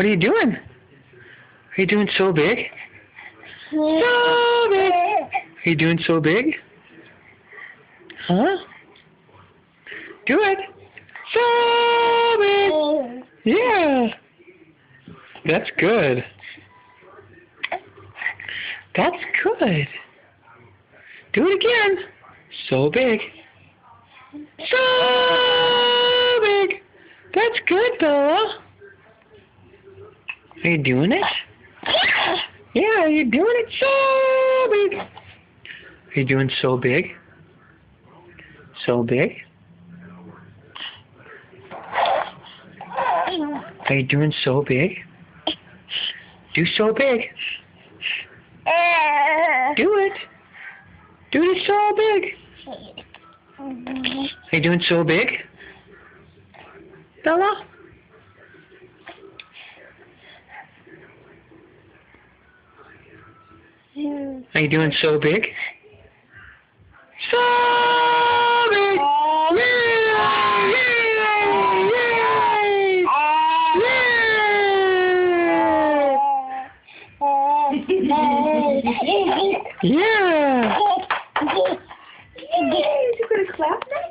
What are you doing? Are you doing so big? So big. Are you doing so big? Huh? Do it. So big. Yeah. That's good. That's good. Do it again. So big. So big. That's good, Bella. Are you doing it? Yeah, you're doing it so big. Are you doing so big? So big? Are you doing so big? Do so big. Do it. Do it so big. Are you doing so big? Bella? Are you doing so big? So big! Yay! Yay! Yay! Yay! Yeah! You gonna clap now?